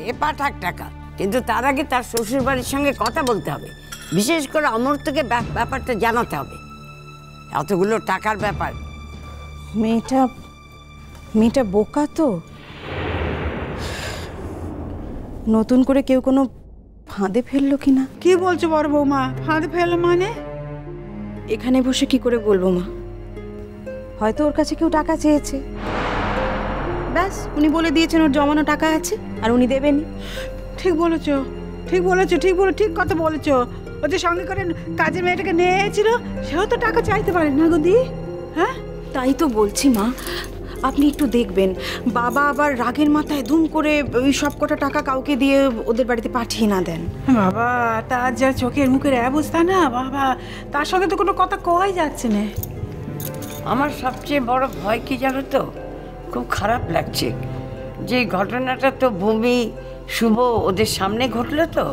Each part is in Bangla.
সে পাঠাক টাকা, কিন্তু তার আগে তার শ্বশুর বাড়ির সঙ্গে কথা বলতে হবে, বিশেষ করে অমর্ত্যকে ব্যাপারটা জানাতে হবে। এতগুলো টাকার ব্যাপার। মেয়েটা বোকা তো। নতুন করে কেউ কোনো ফাঁদে ফেললো কিনা। কি বলছো বড় বৌমা? ফাঁদে ফেললো মানে? এখানে বসে কি করে বলবো মা? হয়তো ওর কাছে কেউ টাকা চেয়েছে, ব্যাস উনি বলে দিয়েছেন ওর জমানো টাকা আছে আর উনি দেবেনি। ঠিক বলেছো, ঠিক বলেছো, ঠিক কথা বলেছো। ও যে সঙ্গে করে কাজের মেয়েটাকে নিয়ে এসেছিল, সেও তো টাকা চাইতে পারে না গো দি। হ্যাঁ, তাই তো বলছি মা, আপনি একটু দেখবেন বাবা আবার রাগের মাথায় দুম করে ওই সব কটা টাকা কাউকে দিয়ে ওদের বাড়িতে পাঠিয়ে না দেন। বাবা, তার যা চোখের মুখের অবস্থা না বাবা, তার সঙ্গে তো কোনো কথা কওয়াই যাচ্ছে না। আমার সবচেয়ে বড় ভয় কি জানো তো? খুব খারাপ লাগছে যে ঘটনাটা তো ভূমি শুভ ওদের সামনে ঘটলো, তো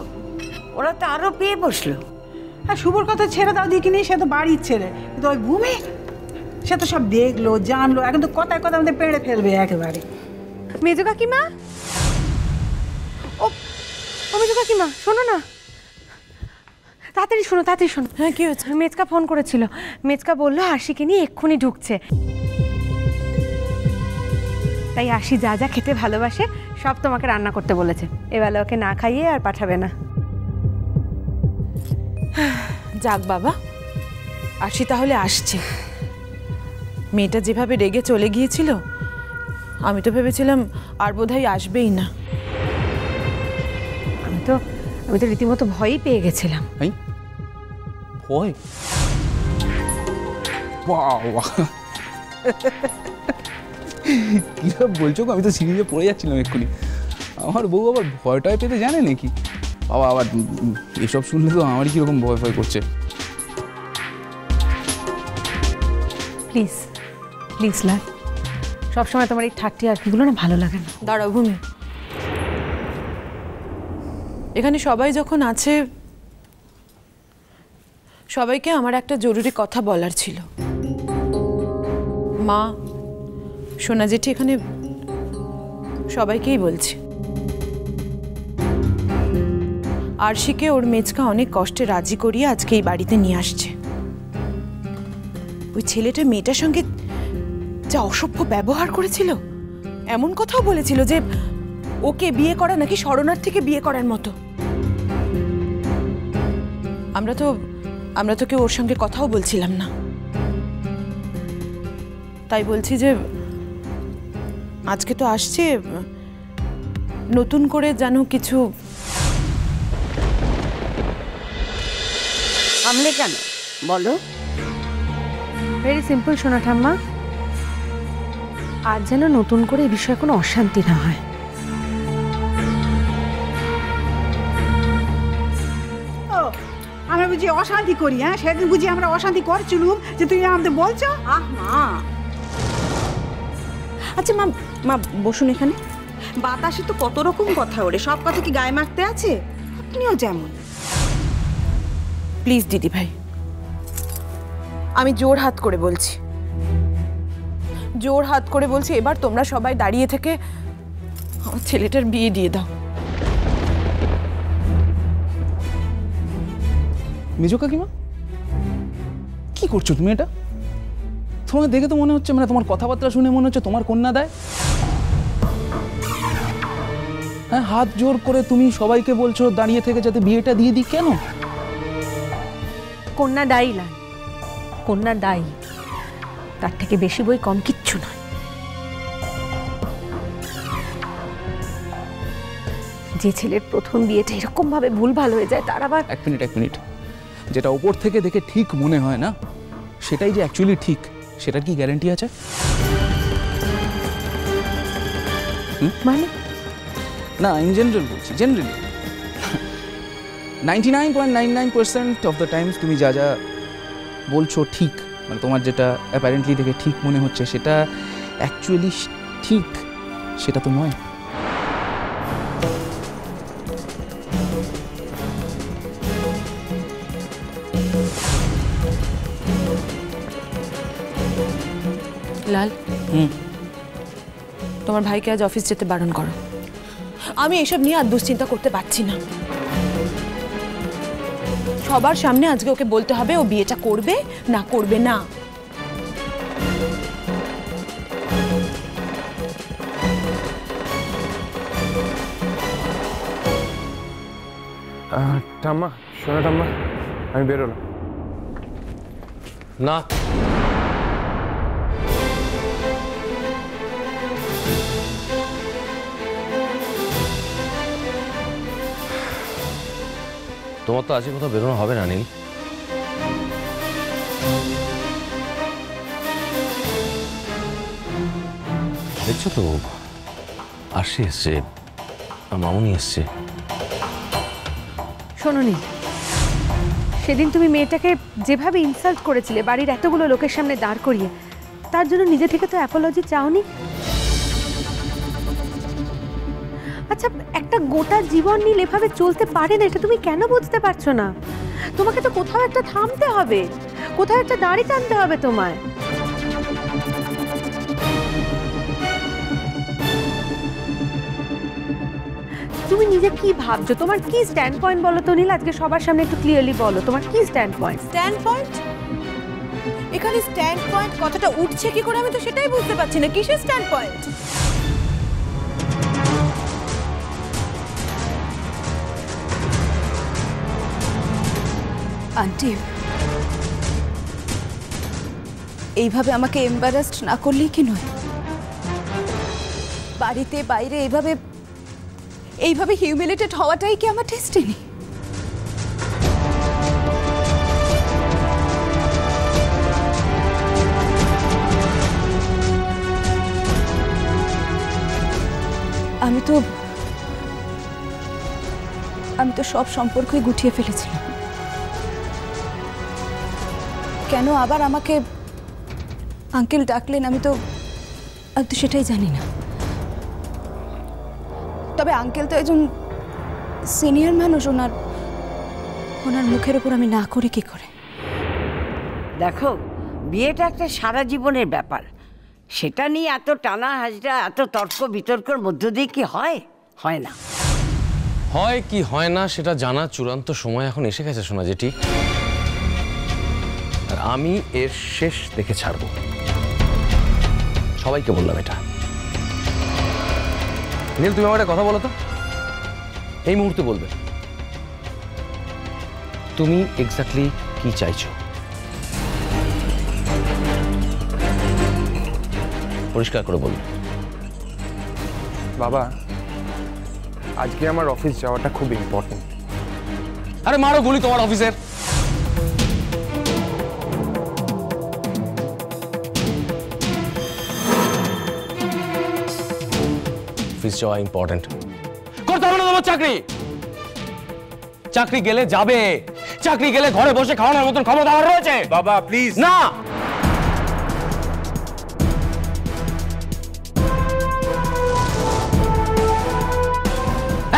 ওরা তো আরো পেয়ে বসলো। আর শুভর কথা ছেড়ে দাও দিকিনি, সে তো বাড়ির ছেলে, কিন্তু ওই ভূমি সে তো সব দেখলো জানলো, এখন তো কথায় কথা আমাদের পেড়ে ফেলবে একেবারে। মেজো কাকিমা, ও মেজো কাকিমা শোনো না, তাড়াতাড়ি শোনো। হ্যাঁ কি হয়েছে? মেজকা ফোন করেছিল, মেজকা বললো আশিকে নিয়ে এক্ষুনি ঢুকছে, তাই আশি যা যা খেতে ভালোবাসে সব তোমাকে রান্না করতে বলেছে, এবেলা ওকে না খাইয়ে আর পাঠাবে না। যাক বাবা, আশি তাহলে আসছে। মেয়েটা যেভাবে রেগে চলে গিয়েছিল, আমি তো ভেবেছিলাম আর বোধহয় আসবেই না। আমি তো রীতিমতো ভয়ই পেয়ে গেছিলাম। ভয়? বাবা কি সব বলছো? আমি তো সিরিজে পড়ে যাচ্ছিলাম এক্ষুনি। আমার বউ আবার ভয়টায় পেতে জানে নাকি? বাবা আবার এসব শুনলে তো আমারই কিরকম ভয় ভয় করছে। প্লিজ প্লিজ লাল, সবসময় তোমার এই ঠাট্টি আর কিগুলো না ভালো লাগে না। দাঁড়াও ভূমি, এখানে সবাই যখন আছে, সবাইকে আমার একটা জরুরি কথা বলার ছিল। মা, সোনা জেঠি, এখানে সবাইকেই বলছি, আরশিকে ওর মেজকা অনেক কষ্টে রাজি করিয়ে আজকে এই বাড়িতে নিয়ে আসছে। ওই ছেলেটা মেয়েটার সঙ্গে যা অসভ্য ব্যবহার করেছিল, এমন কথাও বলেছিল যে ওকে বিয়ে করা নাকি শরণার্থীকে বিয়ে করার মতো। আমরা তো কেউ ওর সঙ্গে কথাও বলছিলাম না। তাই বলছি যে আজকে তো আসছে, নতুন করে যেন কিছু। সামলে কেন বলো? ভেরি সিম্পল সোনা ঠাম্মা, আর যেন নতুন করে এই বিষয়ে কোনো অশান্তি না হয়। ও, আমরা বুঝি অশান্তি করি? হ্যাঁ, সেদিন বুঝি আমরা অশান্তি করছিলুম যে তুমি আমাদের বলছো? মা, আচ্ছা মা, বসুন এখানে। বাতাসে তো কত রকম কথা ওরে, সব কথা কি গায়ে মাখতে আছে? আপনিও যেমন। প্লিজ দিদি ভাই, আমি জোর হাত করে বলছি, এবার তোমরা সবাই দাঁড়িয়ে থেকে আমার ছেলেটার বিয়ে দিয়ে দাও। মেজো কাকিমা, কি করছো তুমি এটা? তোমার দেখে তো মনে হচ্ছে, মানে তোমার কথাবার্তা শুনে মনে হচ্ছে তোমার কন্যা দেয়। হ্যাঁ, হাত জোর করে তুমি সবাইকে বলছো দাঁড়িয়ে থেকে যাতে বিয়েটা দিয়ে দিই। কেন? কন্যা দায়ী লাল, কন্যা দায়ী, তার থেকে বেশি বই কম কিচ্ছু নয়। যে ছেলের প্রথম বিয়েটা এরকম ভাবে ভুলভাল হয়ে যায়, তার আবার। এক মিনিট, যেটা ওপর থেকে দেখে ঠিক মনে হয় না, সেটাই যে অ্যাকচুয়ালি ঠিক, সেটার কি গ্যারান্টি আছে? মানে না, ইন জেনারেল বলছি, জেনারেলি 99.99% অফ দ্য টাইমস তুমি যা যা বলছো ঠিক, মানে তোমার যেটা অ্যাপারেন্টলি দেখে ঠিক মনে হচ্ছে সেটা অ্যাকচুয়ালি ঠিক, সেটা তো নয়। লাল, তোমার ভাইকে আজ অফিস যেতে বারণ করো। আমি এসব নিয়ে আর দুশ্চিন্তা করতে পারছি না। সবার সামনে আজকে ওকে বলতে হবে ও বিয়েটা করবে না করবে না। ঠাম্মা, শোনো ঠাম্মা, আমি বেরোলাম। না, তোমার তো আজকে কোথাও বেরোনো হবে না নীল। দেখছো তো আরশি এসছে, মামুনি এসছে। শোনো নীল, সেদিন তুমি মেয়েটাকে যেভাবে ইনসাল্ট করেছিলে বাড়ির এতগুলো লোকের সামনে দাঁড় করিয়ে, তার জন্য নিজে থেকে তো অ্যাপোলজি চাওনি। আচ্ছা, একটা গোটা জীবন নীল এভাবে চলতে পারে না, এটা তুমি কেন বুঝতে পারছো না? তোমাকে তো কোথাও একটা থামতে হবে, কোথাও একটা দাড়ি টানতে হবে তোমায়। তুমি নিজে কি ভাবছো? তোমার কি স্ট্যান্ড পয়েন্ট বলো তো নীল, আজকে সবার সামনে একটু ক্লিয়ারলি বলো তোমার কি স্ট্যান্ড পয়েন্ট। Stand point? এখানে স্ট্যান্ড পয়েন্ট কথাটা উঠছে কি করে আমি তো সেটাই বুঝতে পারছি না। কিসের স্ট্যান্ড পয়েন্ট? আন্টি, এইভাবে আমাকে এম্বারাসড না করলেই কি নয়। বাড়িতে বাইরে এইভাবে হিউমিলেটেড হওয়াটাই কি আমার ডেস্টিনি? আমি তো সব সম্পর্কই গুটিয়ে ফেলেছিলাম। কেন আবার আমাকে আঙ্কেল ডাকলেন আমি তো সেটাই জানি না। তবে আঙ্কেল তো একজন সিনিয়র মানুষ, ওনার মুখের উপর আমি না করি কি করে? দেখো, বিয়েটা একটা সারা জীবনের ব্যাপার, সেটা নিয়ে এত টানা হাজরা, এত তর্ক বিতর্কের মধ্য দিয়ে কি হয়? হয় না। হয় কি হয় না সেটা জানা চূড়ান্ত সময় এখন এসে গেছে সোনা জেঠি। আর আমি এর শেষ দেখে ছাড়ব। সবাইকে বললাম এটা। নীল, তুমি আমার একটা কথা বলো তো, এই মুহূর্তে বলবে তুমি এক্স্যাক্টলি কি চাইছো? পরিষ্কার করে বলবে। বাবা, আজকে আমার অফিস যাওয়াটা খুব ইম্পর্টেন্ট। আরে মারো গুলি তোমার অফিসের। অফিস যাওয়া ইম্পর্টেন্ট। করতে হবে না তোমার চাকরি। চাকরি গেলে যাবে, চাকরি গেলে ঘরে বসে খাওয়ানোর মতন ক্ষমতা আমার রয়েছে। বাবা প্লিজ। না,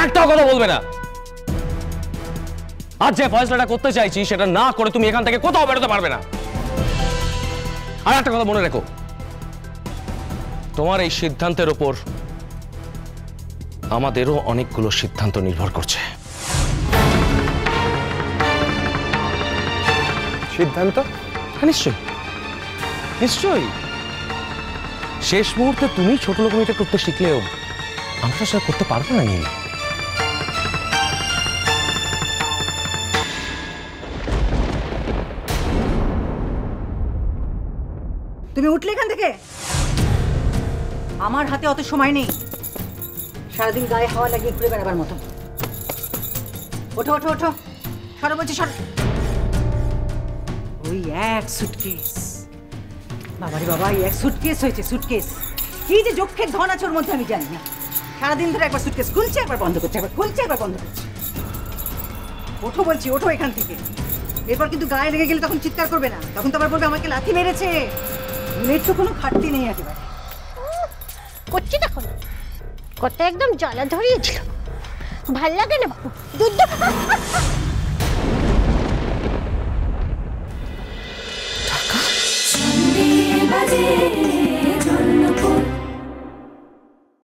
একটাও কথা বলবে না। আজ যে ফয়সলাটা করতে চাইছি সেটা না করে তুমি এখান থেকে কোথাও বেরোতে পারবে না। আর একটা কথা মনে রেখো, তোমার এই সিদ্ধান্তের উপর আমাদেরও অনেকগুলো সিদ্ধান্ত নির্ভর করছে। সিদ্ধান্ত? নিশ্চয়ই নিশ্চয়ই। শেষ মুহূর্তে তুমি ছোট লোক মেয়েটা করতে শিখলেও আমরা সেটা করতে পারবো না। নীল, তুমি উঠলে এখান থেকে? আমার হাতে অত সময় নেই, সারাদিন গায়ে হাওয়া লাগিয়ে ঘুরে বেড়াবার মতো। ওঠো ওঠো ওঠো, সরো বলছি, সরো। ওই এক সুটকেস, বাবারে বাবা, এক সুটকেস হয়েছে, সুটকেস। কি যে যক্ষের ধন আছে ওর মধ্যে আমি জানি না। সারাদিন ধরে একবার সুটকেস খুলছে, একবার বন্ধ করছে, একবার খুলছে, একবার বন্ধ করছে। ওঠো বলছি, ওঠো এখান থেকে। এরপর কিন্তু গায়ে লেগে গেলে তখন চিৎকার করবে না, তখন তো আবার বলবে আমাকে লাথি মেরেছে। মেয়ের তো কোনো ঘাটতি নেই একেবারে। করছি দেখো, কত একদম জ্বালা ধরিয়েছিল, ভাল লাগে না বাবু। টাকা